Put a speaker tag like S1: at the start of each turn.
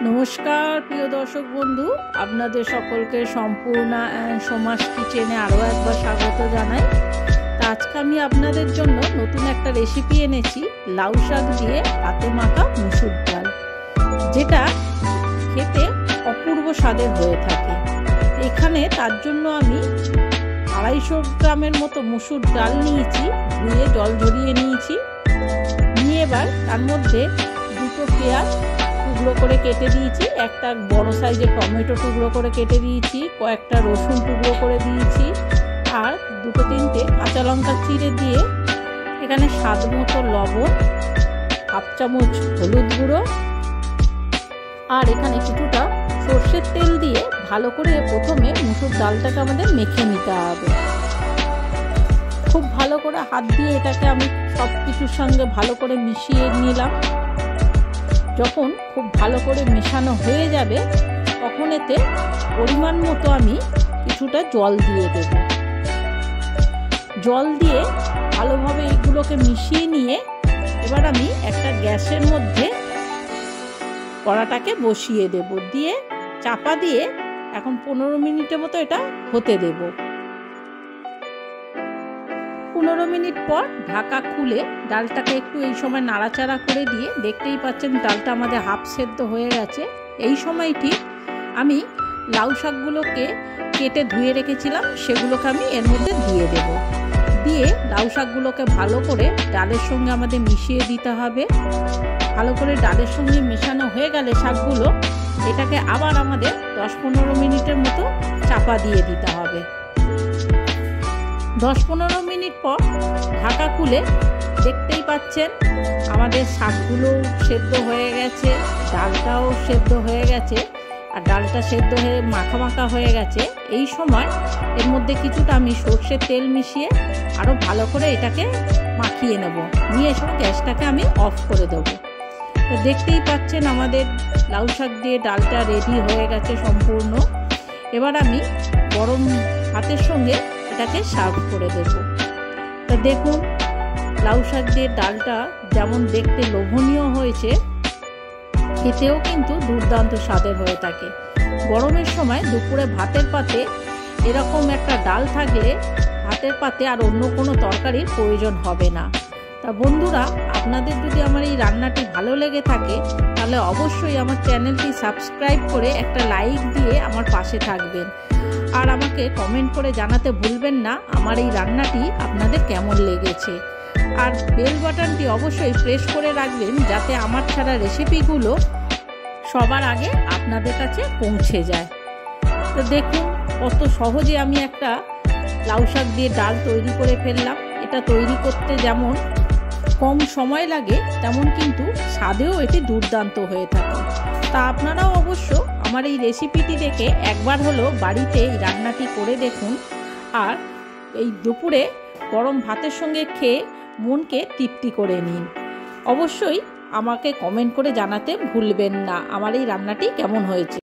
S1: নমস্কার প্রিয় দর্শক বন্ধু, আপনাদের সকলকে সম্পূর্ণা সোমাস কিচেনে আরও একবার স্বাগত জানাই। তা আজকে আমি আপনাদের জন্য নতুন একটা রেসিপি এনেছি, লাউ শাক দিয়ে হাতে মাখা মুসুর ডাল, যেটা খেতে অপূর্ব স্বাদের হয়ে থাকে। এখানে তার জন্য আমি 250 গ্রামের মতো মুসুর ডাল নিয়েছি, ধুয়ে জল ঝরিয়ে নিয়েছি। নিয়ে এবার তার মধ্যে 2টো পেঁয়াজ টুকরো করে কেটে দিয়েছি, একটা বড় সাইজের টমেটো টুকরো করে কেটে দিয়েছি, কয়েকটা রসুন টুকরো করে দিয়েছি, আর 2-3টে কাঁচা লঙ্কা চিড়ে দিয়ে এখানে স্বাদ মতো লবণ, 1/2 চামচ হলুদ গুঁড়ো, আর এখানে কিছুটা সর্ষের তেল দিয়ে ভালো করে প্রথমে মুসুর ডালটাকে আমাদের মেখে নিতে হবে। খুব ভালো করে হাত দিয়ে এটাকে আমি সব কিছুর সঙ্গে ভালো করে মিশিয়ে নিলাম। যখন খুব ভালো করে মেশানো হয়ে যাবে তখন এতে পরিমাণ মতো আমি কিছুটা জল দিয়ে দেব। জল দিয়ে ভালোভাবে এগুলোকে মিশিয়ে নিয়ে এবার আমি একটা গ্যাসের মধ্যে কড়াটাকে বসিয়ে দেব, দিয়ে চাপা দিয়ে এখন 15 মিনিটের মতো এটা হতে দেব। 15 মিনিট পর ঢাকা খুলে ডালটাকে একটু এই সময় নাড়াচাড়া করে দিয়ে, দেখতেই পাচ্ছেন ডালটা আমাদের হাফ সেদ্ধ হয়ে গেছে। এই সময়টি আমি লাউ শাকগুলোকে কেটে ধুয়ে রেখেছিলাম, সেগুলোকে আমি এর মধ্যে দিয়ে দেব। দিয়ে লাউ শাকগুলোকে ভালো করে ডালের সঙ্গে আমাদের মিশিয়ে দিতে হবে। ভালো করে ডালের সঙ্গে মেশানো হয়ে গেলে শাকগুলো, এটাকে আবার আমাদের 10-15 মিনিটের মতো চাপা দিয়ে দিতে হবে। 10-15 মিনিট পর ঢাকা খুলে দেখতেই পাচ্ছেন আমাদের শাকগুলো সেদ্ধ হয়ে গেছে, ডালটাও সেদ্ধ হয়ে গেছে, আর ডালটা সেদ্ধ হয়ে মাখা মাখা হয়ে গেছে। এই সময় এর মধ্যে কিছুটা আমি সর্ষের তেল মিশিয়ে আরও ভালো করে এটাকে মাখিয়ে নেব। নিয়ে এসব গ্যাসটাকে আমি অফ করে দেবো। তো দেখতেই পাচ্ছেন আমাদের লাউ শাক দিয়ে ডালটা রেডি হয়ে গেছে সম্পূর্ণ। এবার আমি গরম ভাতের সঙ্গে এটাকে সার্ভ করে দেব। তো দেখুন লাউ শাক দিয়ে ডালটা যেমন দেখতে লোভনীয় হয়েছে, খেতেও কিন্তু দুর্দান্ত স্বাদের হয়ে থাকে। গরমের সময় দুপুরে ভাতের পাতে এরকম একটা ডাল থাকলে ভাতের পাতে আর অন্য কোনো তরকারির প্রয়োজন হবে না। তা বন্ধুরা, আপনাদের যদি আমার এই রান্নাটি ভালো লেগে থাকে তাহলে অবশ্যই আমার চ্যানেলটি সাবস্ক্রাইব করে একটা লাইক দিয়ে আমার পাশে থাকবেন, আর আমাকে কমেন্ট করে জানাতে ভুলবেন না আমার এই রান্নাটি আপনাদের কেমন লেগেছে। আর বেল বাটনটি অবশ্যই প্রেস করে রাখবেন যাতে আমার ছাড়া রেসিপিগুলো সবার আগে আপনাদের কাছে পৌঁছে যায়। তো দেখুন কত সহজে আমি একটা লাউ শাক দিয়ে ডাল তৈরি করে ফেললাম। এটা তৈরি করতে যেমন কম সময় লাগে, তেমন কিন্তু স্বাদেও এটি দুর্দান্ত হয়ে থাকে। তা আপনারাও অবশ্য আমার এই রেসিপিটি দেখে একবার হলো বাড়িতে এই রান্নাটি করে দেখুন, আর এই দুপুরে গরম ভাতের সঙ্গে খেয়ে মনকে তৃপ্তি করে নিন। অবশ্যই আমাকে কমেন্ট করে জানাতে ভুলবেন না আমার এই রান্নাটি কেমন হয়েছে।